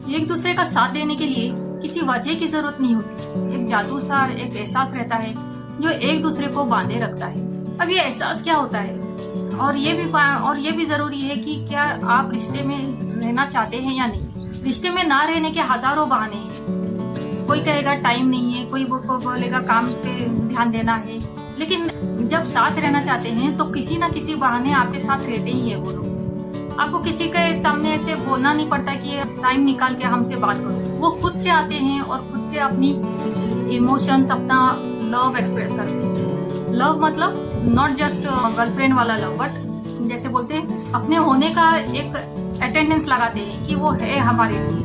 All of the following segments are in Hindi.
एक दूसरे का साथ देने के लिए किसी वजह की जरूरत नहीं होती। एक जादू सा एक एहसास रहता है जो एक दूसरे को बांधे रखता है। अब ये एहसास क्या होता है, और ये भी जरूरी है कि क्या आप रिश्ते में रहना चाहते हैं या नहीं। रिश्ते में ना रहने के हजारों बहाने हैं। कोई कहेगा टाइम नहीं है, कोई बोलेगा काम पे ध्यान देना है, लेकिन जब साथ रहना चाहते हैं तो किसी ना किसी बहाने आपके साथ रहते ही है वो लोग। आपको किसी के सामने ऐसे बोलना नहीं पड़ता कि टाइम निकाल के हमसे बात करो। वो खुद से आते हैं और खुद से अपनी इमोशंस, अपना लव एक्सप्रेस करते हैं। लव मतलब नॉट जस्ट गर्लफ्रेंड वाला लव, बट जैसे बोलते हैं अपने होने का एक अटेंडेंस लगाते हैं कि वो है हमारे लिए।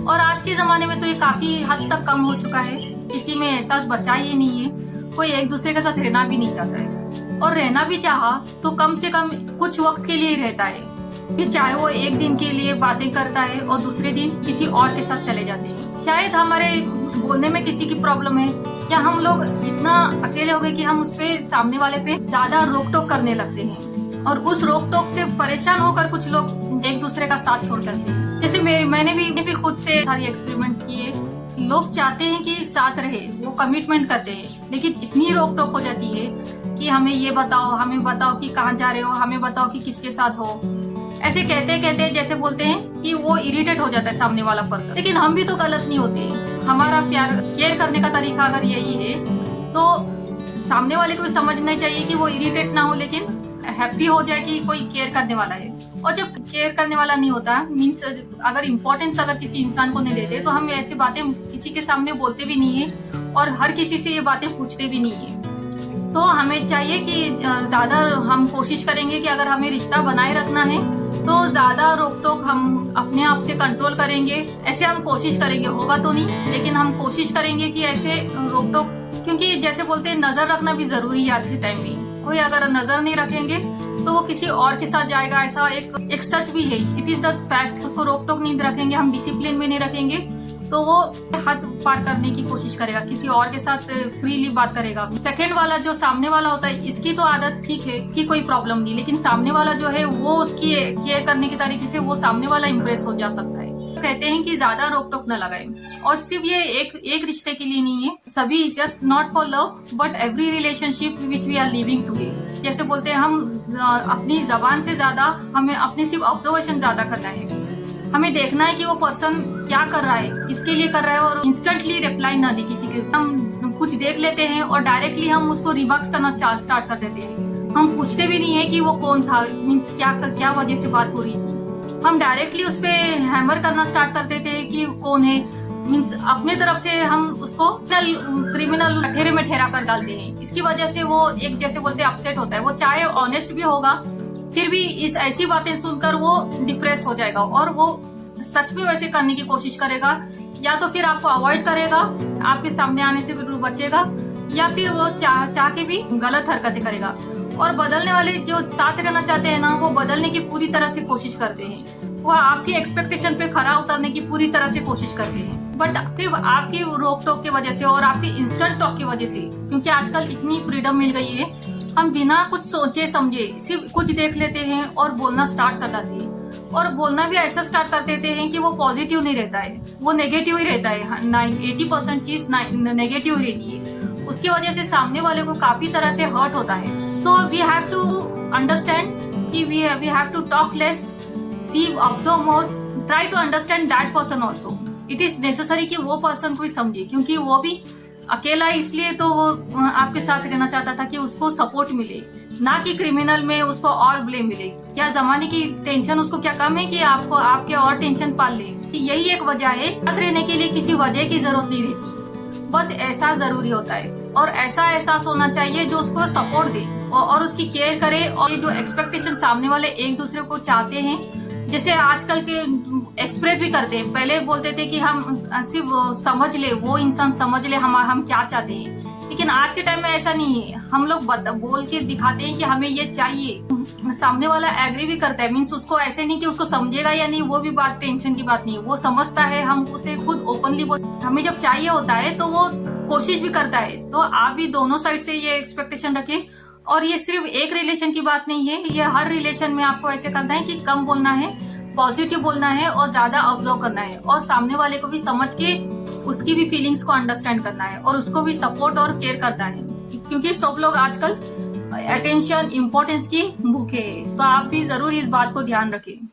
और आज के जमाने में तो ये काफी हद तक कम हो चुका है। किसी में एहसास बचा ही नहीं है। कोई एक दूसरे के साथ रहना भी नहीं चाहता है, और रहना भी चाहा तो कम से कम कुछ वक्त के लिए रहता है। फिर चाहे वो एक दिन के लिए बातें करता है और दूसरे दिन किसी और के साथ चले जाते हैं। शायद हमारे बोलने में किसी की प्रॉब्लम है, या हम लोग इतना अकेले हो गए कि हम उस पे सामने वाले पे ज्यादा रोक टोक करने लगते हैं, और उस रोक टोक से परेशान होकर कुछ लोग एक दूसरे का साथ छोड़ करते हैं। जैसे मैंने भी खुद से सारी एक्सपेरिमेंट्स किए। लोग चाहते हैं कि साथ रहे, वो कमिटमेंट करते हैं, लेकिन इतनी रोक टोक हो जाती है कि हमें ये बताओ, हमें बताओ कि कहाँ जा रहे हो, हमें बताओ कि किसके साथ हो। ऐसे कहते कहते जैसे बोलते हैं कि वो इरिटेट हो जाता है सामने वाला पर्सन। लेकिन हम भी तो गलत नहीं होते। हमारा प्यार केयर करने का तरीका अगर यही है तो सामने वाले को भी समझना चाहिए कि वो इरिटेट ना हो, लेकिन हैप्पी हो जाए कि कोई केयर करने वाला है। और जब केयर करने वाला नहीं होता, मीन्स अगर इम्पोर्टेंस अगर किसी इंसान को नहीं देते, तो हम ऐसी बातें किसी के सामने बोलते भी नहीं है और हर किसी से ये बातें पूछते भी नहीं है। तो हमें चाहिए कि ज्यादा हम कोशिश करेंगे कि अगर हमें रिश्ता बनाए रखना है तो ज्यादा रोक टोक हम अपने आप से कंट्रोल करेंगे। ऐसे हम कोशिश करेंगे, होगा तो नहीं, लेकिन हम कोशिश करेंगे कि ऐसे रोक टोक, क्योंकि जैसे बोलते हैं नजर रखना भी जरूरी है आज के टाइम में। कोई अगर नजर नहीं रखेंगे तो वो किसी और के साथ जाएगा, ऐसा एक सच भी है। It is the fact. उसको रोक टोक नहीं रखेंगे, हम डिसिप्लिन में नहीं रखेंगे तो वो हद पार करने की कोशिश करेगा, किसी और के साथ फ्रीली बात करेगा। सेकंड वाला जो सामने वाला होता है, इसकी तो आदत ठीक है, इसकी कोई प्रॉब्लम नहीं, लेकिन सामने वाला जो है वो उसकी केयर करने के तरीके से वो सामने वाला इम्प्रेस हो जा सकता है। कहते हैं कि ज्यादा रोक टोक न लगाए। और सिर्फ ये एक रिश्ते के लिए नहीं है, सभी just not for love but every relationship which we are living today. जैसे बोलते हैं हम अपनी जबान से ज्यादा हमें अपनी सिर्फ ऑब्जर्वेशन ज्यादा करना है। हमें देखना है कि वो पर्सन क्या कर रहा है, किसके लिए कर रहा है, और इंस्टेंटली रिप्लाई ना दे किसी के। हम कुछ देख लेते हैं और डायरेक्टली हम उसको रिवर्स करना स्टार्ट कर देते हैं। हम पूछते भी नहीं है कि वो कौन था, मीन्स क्या वजह से बात हो रही थी। हम डायरेक्टली उस पे हैमर करना स्टार्ट कर देते हैं कि कौन है, मीन्स अपने तरफ से हम उसको क्रिमिनल ठेरे में ठहरा कर डालते हैं। इसकी वजह से वो एक जैसे बोलते हैं अपसेट होता है। वो चाहे ऑनेस्ट भी होगा, फिर भी इस ऐसी बातें सुनकर वो डिप्रेस्ड हो जाएगा और वो सच में वैसे करने की कोशिश करेगा, या तो फिर आपको अवॉइड करेगा, आपके सामने आने से बिल्कुल बचेगा, या फिर वो चाह के भी गलत हरकतें करेगा। और बदलने वाले जो साथ रहना चाहते हैं ना, वो बदलने की पूरी तरह से कोशिश करते हैं। वो आपकी एक्सपेक्टेशन पे खरा उतरने की पूरी तरह से कोशिश करते हैं, बट सिर्फ आपकी रोक टोक की वजह से और आपकी इंस्टेंट टॉक की वजह से। क्योंकि आजकल इतनी फ्रीडम मिल गई है, हम बिना कुछ सोचे समझे सिर्फ कुछ देख लेते हैं और बोलना स्टार्ट कर देते हैं। और बोलना भी ऐसा स्टार्ट कर देते हैं कि वो पॉजिटिव नहीं रहता है, वो नेगेटिव ही रहता है। 80% चीज नेगेटिव रहती है। उसकी वजह से सामने वाले को काफी तरह से हर्ट होता है। So we have to understand कि we have to talk less, see observe more, try to understand that person also. It is necessary कि वो पर्सन को ही समझे, क्योंकि वो भी अकेला इसलिए तो वो आपके साथ रहना चाहता था कि उसको सपोर्ट मिले, ना कि क्रिमिनल में उसको और ब्लेम मिले। क्या जमाने की टेंशन उसको क्या कम है कि आपको आपके और टेंशन पाल ले? यही एक वजह है। साथ रहने के लिए किसी वजह की जरूरत नहीं रहती, बस एहसास जरूरी होता है। और ऐसा एहसास होना चाहिए जो उसको सपोर्ट दे और उसकी केयर करे। और ये जो एक्सपेक्टेशन सामने वाले एक दूसरे को चाहते हैं, जैसे आजकल के एक्सप्रेस भी करते हैं। पहले बोलते थे कि हम सिर्फ समझ ले, वो इंसान समझ ले हम क्या चाहते हैं, लेकिन आज के टाइम में ऐसा नहीं है। हम लोग बोल के दिखाते हैं कि हमें ये चाहिए। सामने वाला एग्री भी करता है, मीन्स उसको ऐसे नहीं कि उसको समझेगा या नहीं, वो भी बात टेंशन की बात नहीं है, वो समझता है। हम उसे खुद ओपनली हमें जब चाहिए होता है तो वो कोशिश भी करता है। तो आप भी दोनों साइड से ये एक्सपेक्टेशन रखें। और ये सिर्फ एक रिलेशन की बात नहीं है, ये हर रिलेशन में आपको ऐसे करना है कि कम बोलना है, पॉजिटिव बोलना है और ज्यादा ऑब्जर्व करना है और सामने वाले को भी समझ के उसकी भी फीलिंग्स को अंडरस्टैंड करना है और उसको भी सपोर्ट और केयर करना है, क्योंकि सब लोग आजकल अटेंशन इम्पोर्टेंस की भूखे हैं। तो आप भी जरूर इस बात को ध्यान रखें।